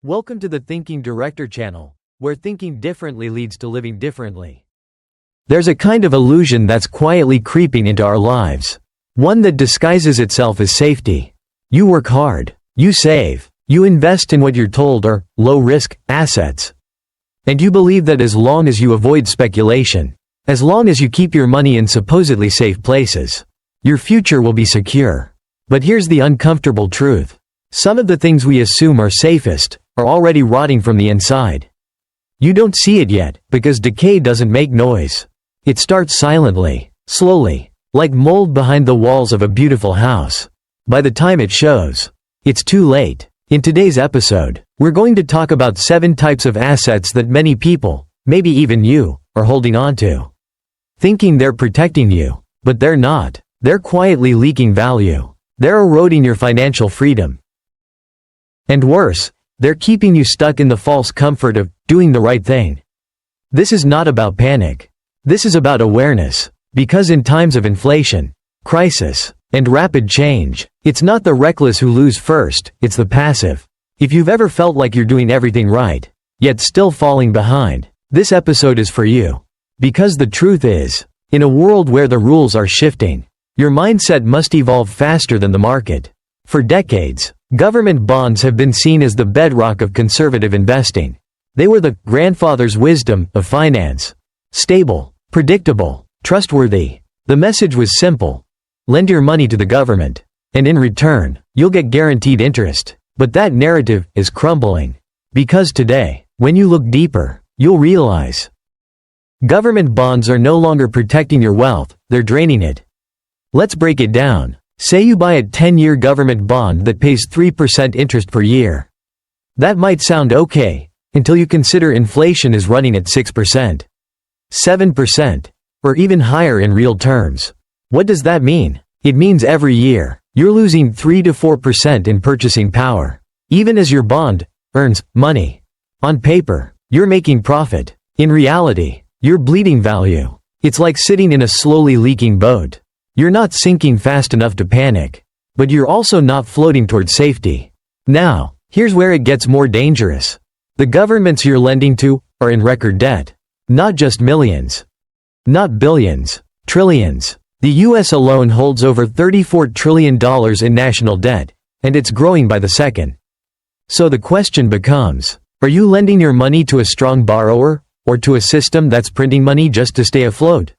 Welcome to the Thinking Director channel, where thinking differently leads to living differently. There's a kind of illusion that's quietly creeping into our lives. One that disguises itself as safety. You work hard. You save. You invest in what you're told are low-risk assets. And you believe that as long as you avoid speculation, as long as you keep your money in supposedly safe places, your future will be secure. But here's the uncomfortable truth. Some of the things we assume are safest are already rotting from the inside. You don't see it yet, because decay doesn't make noise. It starts silently, slowly, like mold behind the walls of a beautiful house. By the time it shows, it's too late. In today's episode, we're going to talk about 7 types of assets that many people, maybe even you, are holding on to. Thinking they're protecting you, but they're not. They're quietly leaking value. They're eroding your financial freedom. And worse, they're keeping you stuck in the false comfort of doing the right thing. This is not about panic. This is about awareness. Because in times of inflation, crisis, and rapid change, it's not the reckless who lose first, it's the passive. If you've ever felt like you're doing everything right, yet still falling behind, this episode is for you. Because the truth is, in a world where the rules are shifting, your mindset must evolve faster than the market. For decades, government bonds have been seen as the bedrock of conservative investing. They were the grandfather's wisdom of finance. Stable, predictable, trustworthy. The message was simple. Lend your money to the government, and in return, you'll get guaranteed interest. But that narrative is crumbling. Because today, when you look deeper, you'll realize government bonds are no longer protecting your wealth, they're draining it. Let's break it down. Say you buy a 10-year government bond that pays 3% interest per year. That might sound okay, until you consider inflation is running at 6%, 7%, or even higher in real terms. What does that mean? It means every year, you're losing 3 to 4% in purchasing power. Even as your bond earns money. On paper, you're making profit. In reality, you're bleeding value. It's like sitting in a slowly leaking boat. You're not sinking fast enough to panic, but you're also not floating toward safety. Now, here's where it gets more dangerous. The governments you're lending to are in record debt. Not just millions. Not billions. Trillions. The US alone holds over $34 trillion in national debt, and it's growing by the second. So the question becomes, are you lending your money to a strong borrower, or to a system that's printing money just to stay afloat?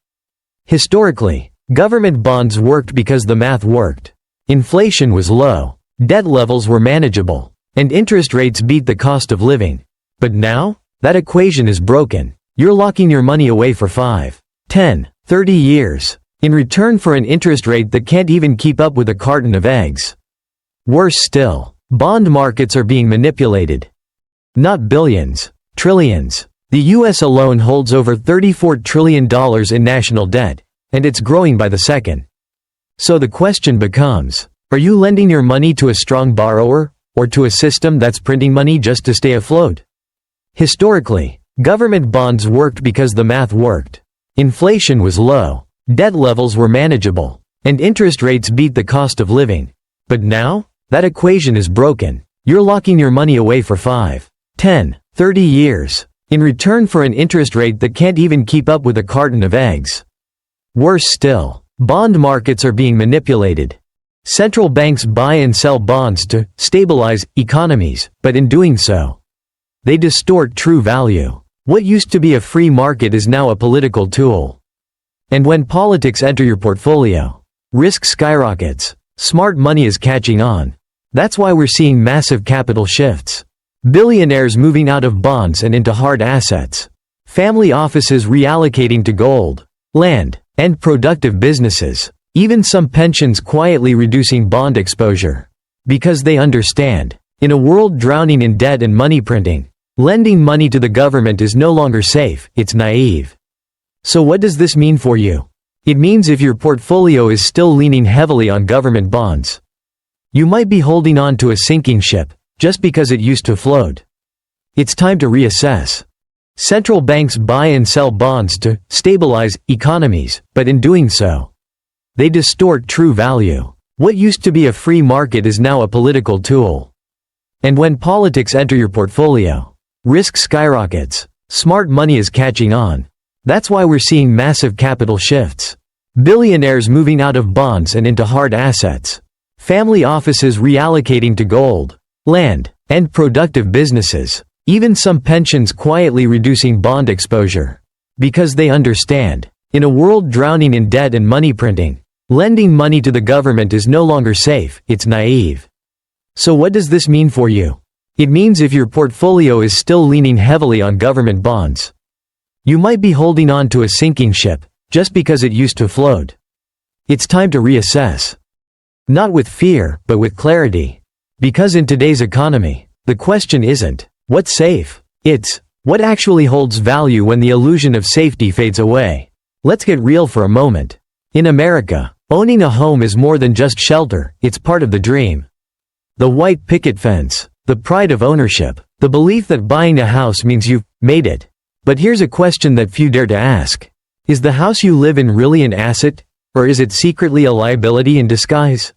Historically, government bonds worked because the math worked. Inflation was low, debt levels were manageable, and interest rates beat the cost of living. But now, that equation is broken. You're locking your money away for 5, 10, 30 years, in return for an interest rate that can't even keep up with a carton of eggs. Worse still, bond markets are being manipulated. Not billions, trillions. The US alone holds over $34 trillion in national debt, and it's growing by the second. So the question becomes, are you lending your money to a strong borrower, or to a system that's printing money just to stay afloat? Historically, government bonds worked because the math worked. Inflation was low, debt levels were manageable, and interest rates beat the cost of living. But now, that equation is broken. You're locking your money away for 5, 10, 30 years, in return for an interest rate that can't even keep up with a carton of eggs. Worse still, bond markets are being manipulated. Central banks buy and sell bonds to stabilize economies, but in doing so, they distort true value. What used to be a free market is now a political tool. And when politics enter your portfolio, risk skyrockets. Smart money is catching on. That's why we're seeing massive capital shifts. Billionaires moving out of bonds and into hard assets. Family offices reallocating to gold, land, and productive businesses. Even some pensions quietly reducing bond exposure. Because they understand, in a world drowning in debt and money printing, lending money to the government is no longer safe, it's naive. So what does this mean for you? It means if your portfolio is still leaning heavily on government bonds, you might be holding on to a sinking ship, just because it used to float. It's time to reassess. Central banks buy and sell bonds to stabilize economies, but in doing so, they distort true value. What used to be a free market is now a political tool. And when politics enter your portfolio, risk skyrockets. Smart money is catching on. That's why we're seeing massive capital shifts. Billionaires moving out of bonds and into hard assets. Family offices reallocating to gold, land, and productive businesses. Even some pensions quietly reducing bond exposure. Because they understand, in a world drowning in debt and money printing, lending money to the government is no longer safe, it's naive. So what does this mean for you? It means if your portfolio is still leaning heavily on government bonds, you might be holding on to a sinking ship, just because it used to float. It's time to reassess. Not with fear, but with clarity. Because in today's economy, the question isn't, what's safe? It's, what actually holds value when the illusion of safety fades away? Let's get real for a moment. In America, owning a home is more than just shelter, it's part of the dream. The white picket fence, the pride of ownership, the belief that buying a house means you've made it. But here's a question that few dare to ask. Is the house you live in really an asset, or is it secretly a liability in disguise?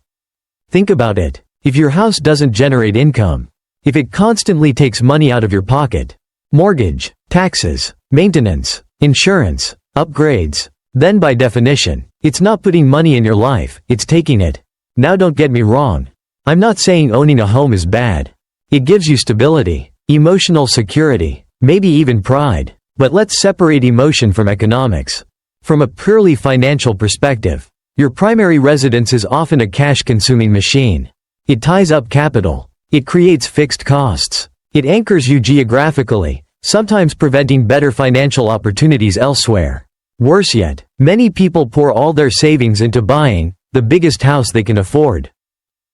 Think about it. If your house doesn't generate income, if it constantly takes money out of your pocket, mortgage, taxes, maintenance, insurance, upgrades, then by definition, it's not putting money in your life, it's taking it. Now don't get me wrong. I'm not saying owning a home is bad. It gives you stability, emotional security, maybe even pride. But let's separate emotion from economics. From a purely financial perspective, your primary residence is often a cash-consuming machine. It ties up capital. It creates fixed costs. It anchors you geographically, sometimes preventing better financial opportunities elsewhere. Worse yet, many people pour all their savings into buying the biggest house they can afford,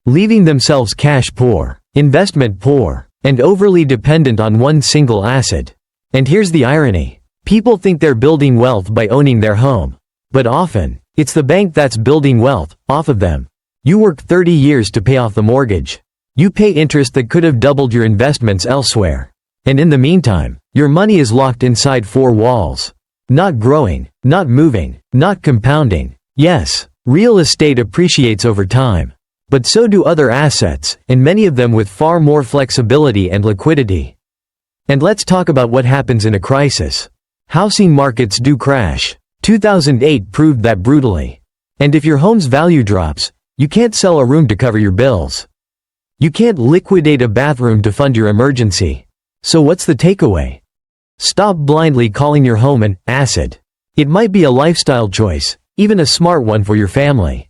leaving themselves cash poor, investment poor, and overly dependent on one single asset. And here's the irony. People think they're building wealth by owning their home. But often, it's the bank that's building wealth off of them. You work 30 years to pay off the mortgage. You pay interest that could have doubled your investments elsewhere. And in the meantime, your money is locked inside four walls. Not growing, not moving, not compounding. Yes, real estate appreciates over time. But so do other assets, and many of them with far more flexibility and liquidity. And let's talk about what happens in a crisis. Housing markets do crash. 2008 proved that brutally. And if your home's value drops, you can't sell a room to cover your bills. You can't liquidate a bathroom to fund your emergency. So what's the takeaway? Stop blindly calling your home an asset. It might be a lifestyle choice, even a smart one for your family.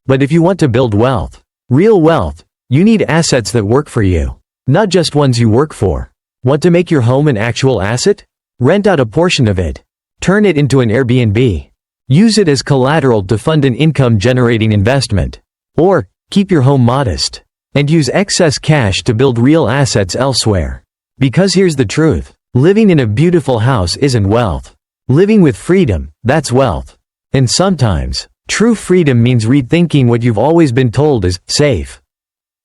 But if you want to build wealth, real wealth, you need assets that work for you, not just ones you work for. Want to make your home an actual asset? Rent out a portion of it. Turn it into an Airbnb. Use it as collateral to fund an income-generating investment. Or, keep your home modest, and use excess cash to build real assets elsewhere. Because here's the truth. Living in a beautiful house isn't wealth. Living with freedom, that's wealth. And sometimes, true freedom means rethinking what you've always been told is safe.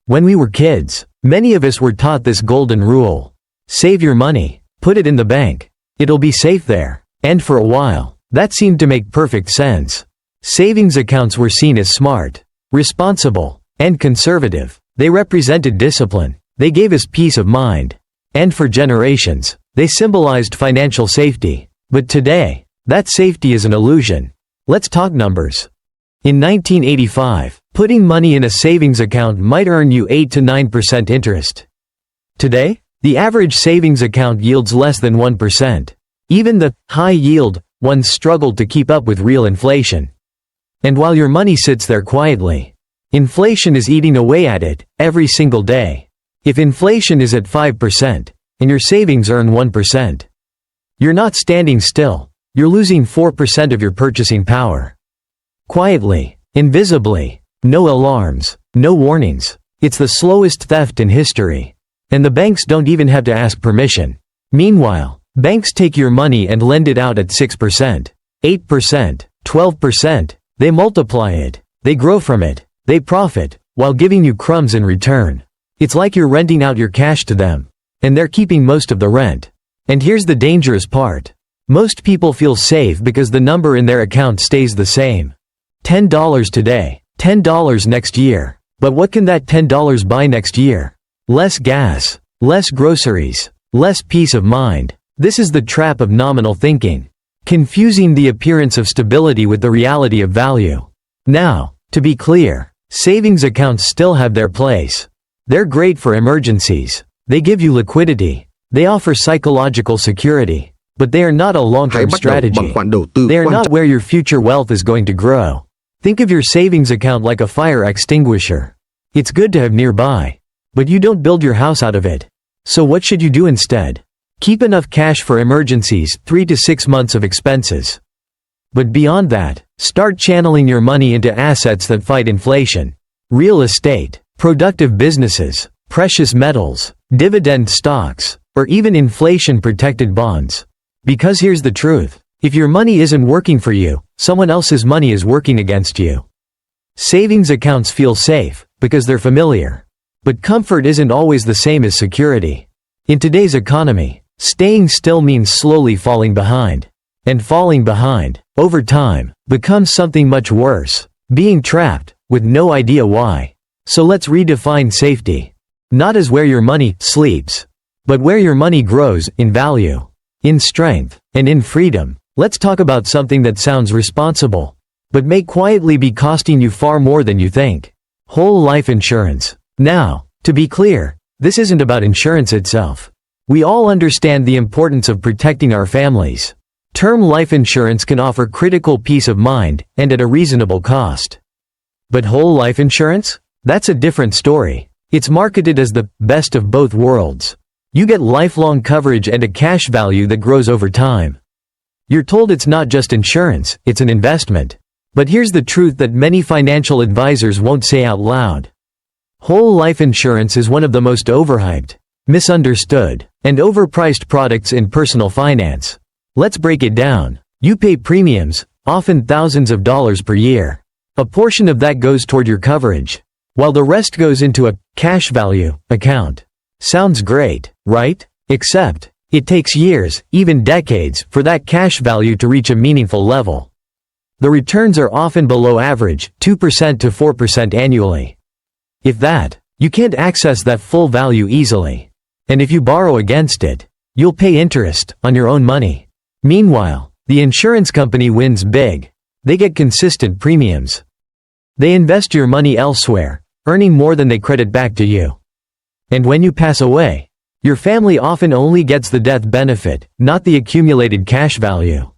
When we were kids, many of us were taught this golden rule. Save your money, put it in the bank. It'll be safe there. And for a while, that seemed to make perfect sense. Savings accounts were seen as smart, responsible, and conservative. They represented discipline. They gave us peace of mind. And for generations, they symbolized financial safety. But today, that safety is an illusion. Let's talk numbers. In 1985, putting money in a savings account might earn you 8 to 9% interest. Today, the average savings account yields less than 1%. Even the high-yield ones struggle to keep up with real inflation. And while your money sits there quietly, inflation is eating away at it every single day. If inflation is at 5%, and your savings earn 1%, you're not standing still, you're losing 4% of your purchasing power. Quietly, invisibly, no alarms, no warnings. It's the slowest theft in history. And the banks don't even have to ask permission. Meanwhile, banks take your money and lend it out at 6%, 8%, 12%. They multiply it. They grow from it. They profit, while giving you crumbs in return. It's like you're renting out your cash to them. And they're keeping most of the rent. And here's the dangerous part. Most people feel safe because the number in their account stays the same. $10 today, $10 next year. But what can that $10 buy next year? less gas, less groceries, less peace of mind. This is the trap of nominal thinking, confusing the appearance of stability with the reality of value. Now, to be clear, savings accounts still have their place. They're great for emergencies. They give you liquidity. They offer psychological security. But they are not a long-term strategy. They are not where your future wealth is going to grow. Think of your savings account like a fire extinguisher. It's good to have nearby, but you don't build your house out of it. So what should you do instead? Keep enough cash for emergencies, 3 to 6 months of expenses. But beyond that, start channeling your money into assets that fight inflation. Real estate, productive businesses, precious metals, dividend stocks, or even inflation-protected bonds. Because here's the truth. If your money isn't working for you, someone else's money is working against you. Savings accounts feel safe, because they're familiar. But comfort isn't always the same as security. In today's economy, staying still means slowly falling behind. And falling behind, over time, becomes something much worse. Being trapped, with no idea why. So let's redefine safety. Not as where your money sleeps, but where your money grows, in value, in strength, and in freedom. Let's talk about something that sounds responsible, but may quietly be costing you far more than you think. Whole life insurance. Now, to be clear, this isn't about insurance itself. We all understand the importance of protecting our families. Term life insurance can offer critical peace of mind, and at a reasonable cost. But whole life insurance? That's a different story. It's marketed as the best of both worlds. You get lifelong coverage and a cash value that grows over time. You're told it's not just insurance, it's an investment. But here's the truth that many financial advisors won't say out loud. Whole life insurance is one of the most overhyped, misunderstood, and overpriced products in personal finance. Let's break it down. You pay premiums, often thousands of dollars per year. A portion of that goes toward your coverage, while the rest goes into a cash value account. Sounds great, right? Except, it takes years, even decades, for that cash value to reach a meaningful level. The returns are often below average, 2% to 4% annually. If that, you can't access that full value easily. And if you borrow against it, you'll pay interest on your own money. Meanwhile, the insurance company wins big. They get consistent premiums. They invest your money elsewhere, earning more than they credit back to you. And when you pass away, your family often only gets the death benefit, not the accumulated cash value.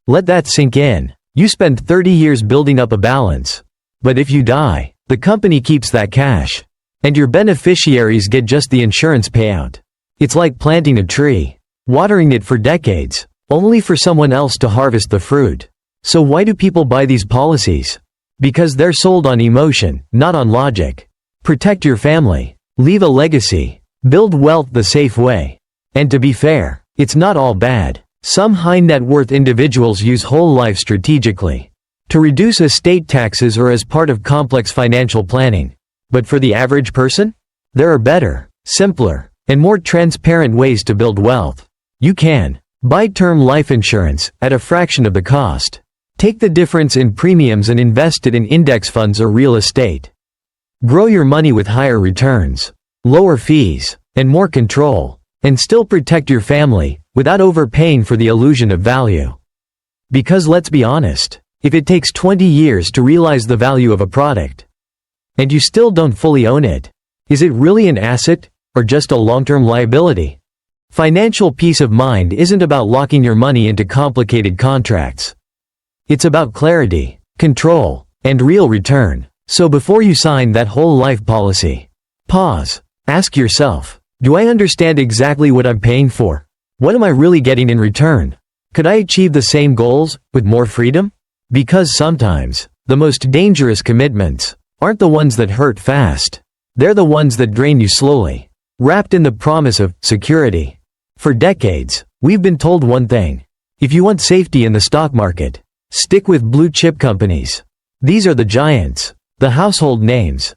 Let that sink in. You spend 30 years building up a balance. But if you die, the company keeps that cash. And your beneficiaries get just the insurance payout. It's like planting a tree, watering it for decades, only for someone else to harvest the fruit. So why do people buy these policies? Because they're sold on emotion, not on logic. Protect your family. Leave a legacy. Build wealth the safe way. And to be fair, it's not all bad. Some high net worth individuals use whole life strategically, to reduce estate taxes or as part of complex financial planning. But for the average person? There are better, simpler, and more transparent ways to build wealth. You can buy term life insurance at a fraction of the cost. Take the difference in premiums and invest it in index funds or real estate. Grow your money with higher returns, lower fees, and more control, and still protect your family without overpaying for the illusion of value. Because let's be honest, if it takes 20 years to realize the value of a product, and you still don't fully own it, is it really an asset, or just a long-term liability? Financial peace of mind isn't about locking your money into complicated contracts. It's about clarity, control, and real return. So before you sign that whole life policy, pause. Ask yourself, do I understand exactly what I'm paying for? What am I really getting in return? Could I achieve the same goals, with more freedom? Because sometimes, the most dangerous commitments aren't the ones that hurt fast. They're the ones that drain you slowly, wrapped in the promise of security. For decades, we've been told one thing. If you want safety in the stock market, stick with blue chip companies. These are the giants, the household names.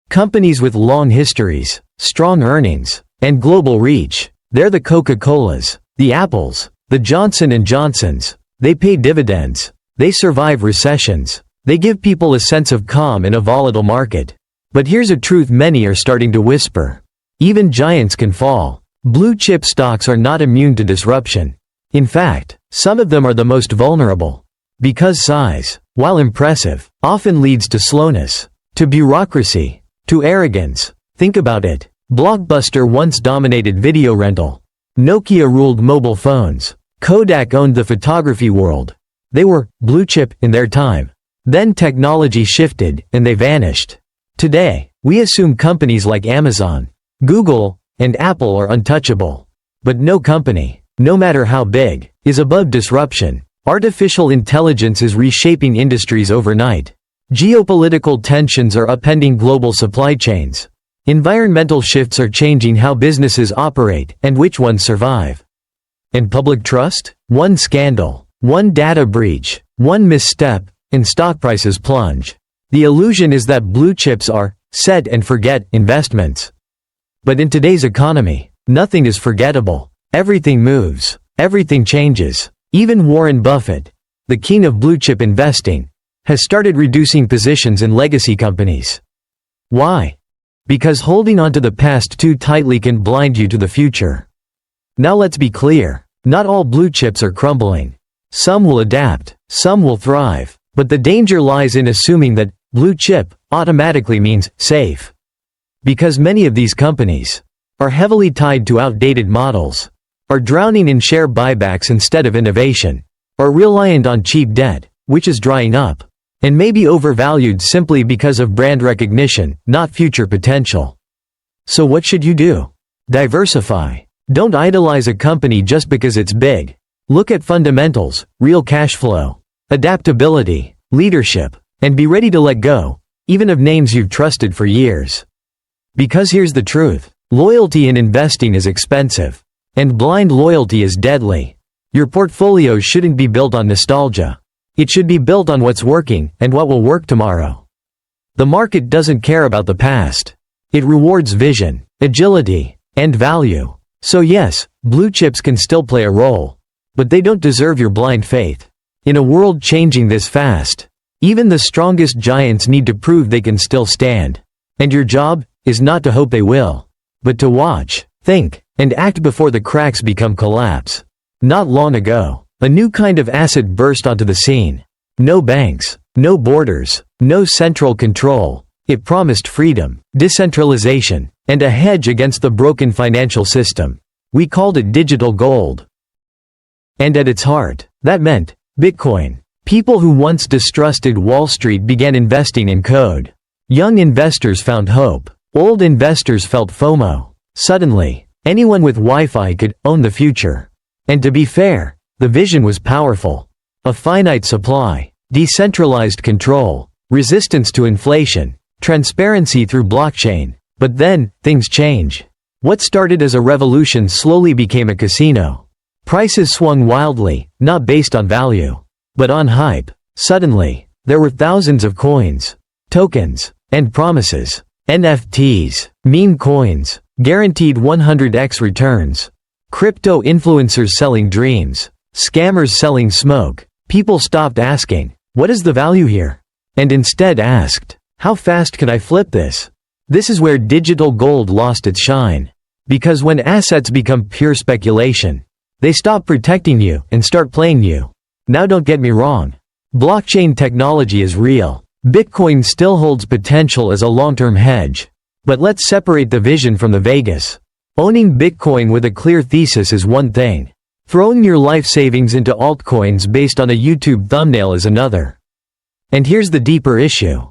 Companies with long histories, strong earnings, and global reach. They're the Coca-Colas, the Apples, the Johnson & Johnsons. They pay dividends. They survive recessions. They give people a sense of calm in a volatile market. But here's a truth many are starting to whisper. Even giants can fall. Blue chip stocks are not immune to disruption. In fact, some of them are the most vulnerable. Because size, while impressive, often leads to slowness, to bureaucracy, to arrogance. Think about it. Blockbuster once dominated video rental. Nokia ruled mobile phones. Kodak owned the photography world. They were blue chip in their time. Then technology shifted, and they vanished. Today, we assume companies like Amazon, Google, and Apple are untouchable. But no company, no matter how big, is above disruption. Artificial intelligence is reshaping industries overnight. Geopolitical tensions are upending global supply chains. Environmental shifts are changing how businesses operate and which ones survive. And public trust? One scandal, one data breach, one misstep, and stock prices plunge. The illusion is that blue chips are set and forget investments. But in today's economy, nothing is forgettable. Everything moves. Everything changes. Even Warren Buffett, the king of blue chip investing, has started reducing positions in legacy companies. Why? Because holding on to the past too tightly can blind you to the future. Now let's be clear, not all blue chips are crumbling. Some will adapt, some will thrive, but the danger lies in assuming that blue chip automatically means safe. Because many of these companies are heavily tied to outdated models, are drowning in share buybacks instead of innovation, are reliant on cheap debt, which is drying up, and may be overvalued simply because of brand recognition, not future potential. So what should you do? Diversify. Don't idolize a company just because it's big. Look at fundamentals, real cash flow, adaptability, leadership, and be ready to let go, even of names you've trusted for years. Because here's the truth, loyalty in investing is expensive. And blind loyalty is deadly. Your portfolio shouldn't be built on nostalgia. It should be built on what's working and what will work tomorrow. The market doesn't care about the past. It rewards vision, agility, and value. So yes, blue chips can still play a role. But they don't deserve your blind faith. In a world changing this fast, even the strongest giants need to prove they can still stand. And your job is not to hope they will, but to watch, think, and act before the cracks become collapse. Not long ago, a new kind of asset burst onto the scene. No banks, no borders, no central control. It promised freedom, decentralization, and a hedge against the broken financial system. We called it digital gold. And at its heart, that meant Bitcoin. People who once distrusted Wall Street began investing in code. Young investors found hope. Old investors felt FOMO. Suddenly, anyone with Wi-Fi could own the future. And to be fair, the vision was powerful. A finite supply, decentralized control, resistance to inflation, transparency through blockchain. But then, things change. What started as a revolution slowly became a casino. Prices swung wildly, not based on value, but on hype. Suddenly, there were thousands of coins, tokens, and promises. NFTs, meme coins, guaranteed 100x returns. Crypto influencers selling dreams. Scammers selling smoke. People stopped asking, what is the value here? And instead asked, how fast can I flip this? This is where digital gold lost its shine. Because when assets become pure speculation, they stop protecting you and start playing you. Now don't get me wrong. Blockchain technology is real. Bitcoin still holds potential as a long-term hedge. But let's separate the vision from the Vegas. Owning Bitcoin with a clear thesis is one thing. Throwing your life savings into altcoins based on a YouTube thumbnail is another. And here's the deeper issue.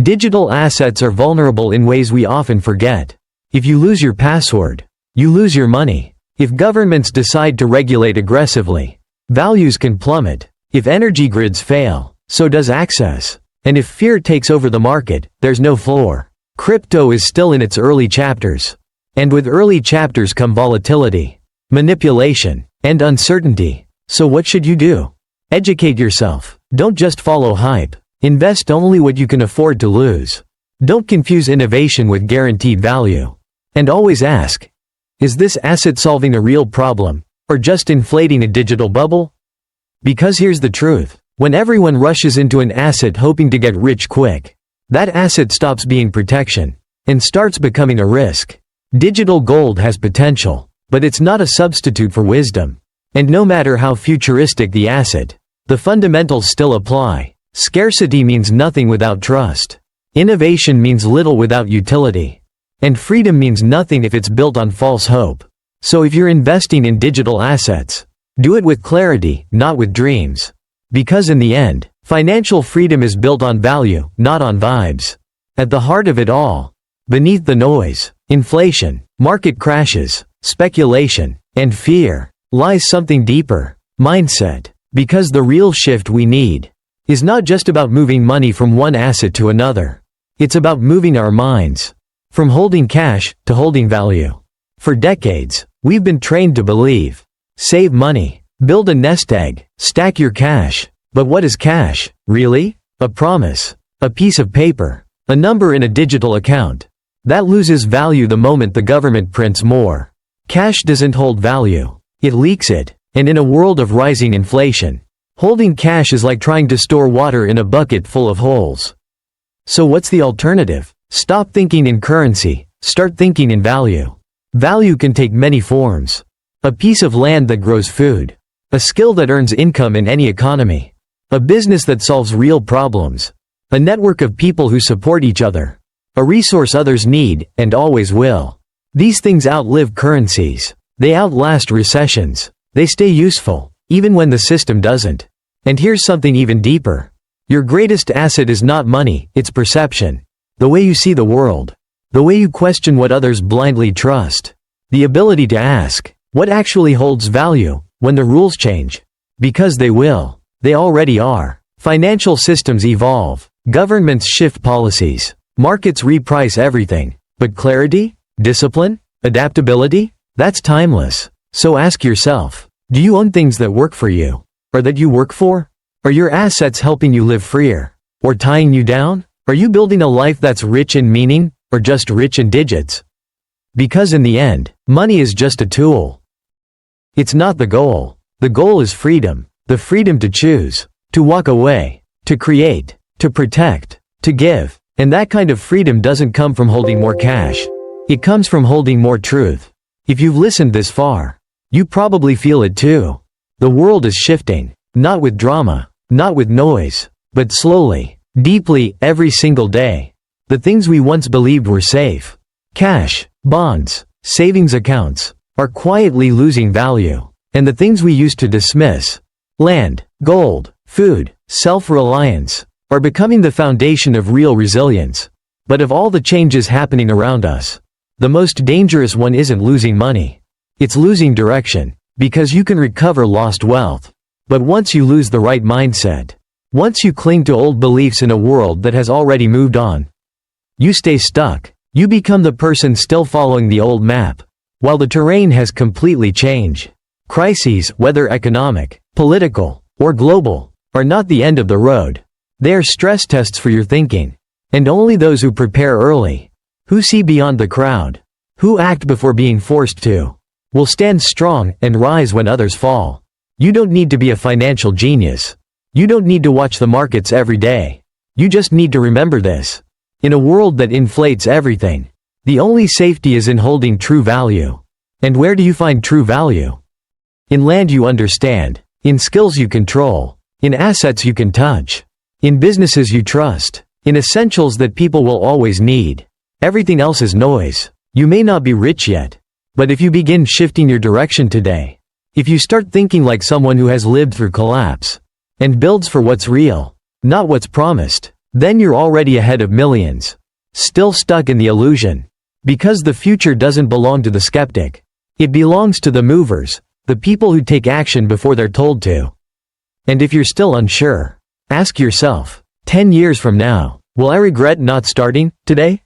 Digital assets are vulnerable in ways we often forget. If you lose your password, you lose your money. If governments decide to regulate aggressively, values can plummet. If energy grids fail, so does access. And if fear takes over the market, there's no floor. Crypto is still in its early chapters. And with early chapters come volatility, manipulation, and uncertainty. So what should you do? Educate yourself. Don't just follow hype. Invest only what you can afford to lose. Don't confuse innovation with guaranteed value. And always ask, is this asset solving a real problem, or just inflating a digital bubble? Because here's the truth. When everyone rushes into an asset hoping to get rich quick, that asset stops being protection and starts becoming a risk. Digital gold has potential, but it's not a substitute for wisdom. And no matter how futuristic the asset, the fundamentals still apply. Scarcity means nothing without trust. Innovation means little without utility. And freedom means nothing if it's built on false hope. So if you're investing in digital assets, do it with clarity, not with dreams. Because in the end, financial freedom is built on value, not on vibes. At the heart of it all, beneath the noise, inflation, market crashes, speculation, and fear, lies something deeper: mindset. Because the real shift we need is not just about moving money from one asset to another. It's about moving our minds from holding cash to holding value. For decades, we've been trained to believe: save money, build a nest egg, stack your cash. But what is cash, really? A promise, a piece of paper, a number in a digital account. That loses value the moment the government prints more. Cash doesn't hold value, it leaks it. And in a world of rising inflation, holding cash is like trying to store water in a bucket full of holes. So what's the alternative? Stop thinking in currency, start thinking in value. Value can take many forms. A piece of land that grows food. A skill that earns income in any economy. A business that solves real problems. A network of people who support each other. A resource others need, and always will. These things outlive currencies. They outlast recessions. They stay useful, even when the system doesn't. And here's something even deeper. Your greatest asset is not money, it's perception. The way you see the world. The way you question what others blindly trust. The ability to ask, what actually holds value, when the rules change? Because they will. They already are. Financial systems evolve. Governments shift policies. Markets reprice everything. But clarity? Discipline? Adaptability? That's timeless. So ask yourself, do you own things that work for you? Or that you work for? Are your assets helping you live freer? Or tying you down? Are you building a life that's rich in meaning, or just rich in digits? Because in the end, money is just a tool. It's not the goal. The goal is freedom. The freedom to choose, to walk away, to create, to protect, to give. And that kind of freedom doesn't come from holding more cash. It comes from holding more truth. If you've listened this far, you probably feel it too. The world is shifting, not with drama, not with noise, but slowly, deeply, every single day. The things we once believed were safe, cash, bonds, savings accounts, are quietly losing value. And the things we used to dismiss, land, gold, food, self-reliance, are becoming the foundation of real resilience. But of all the changes happening around us, the most dangerous one isn't losing money. It's losing direction, because you can recover lost wealth. But once you lose the right mindset, once you cling to old beliefs in a world that has already moved on, you stay stuck. You become the person still following the old map, while the terrain has completely changed. Crises, whether economic, political, or global, are not the end of the road. They are stress tests for your thinking. And only those who prepare early, who see beyond the crowd, who act before being forced to, will stand strong and rise when others fall. You don't need to be a financial genius. You don't need to watch the markets every day. You just need to remember this. In a world that inflates everything, the only safety is in holding true value. And where do you find true value? In land you understand, in skills you control, in assets you can touch, in businesses you trust, in essentials that people will always need. Everything else is noise. You may not be rich yet, but if you begin shifting your direction today, if you start thinking like someone who has lived through collapse, and builds for what's real, not what's promised, then you're already ahead of millions. Still stuck in the illusion. Because the future doesn't belong to the skeptic. It belongs to the movers, the people who take action before they're told to. And if you're still unsure, ask yourself, 10 years from now, will I regret not starting today?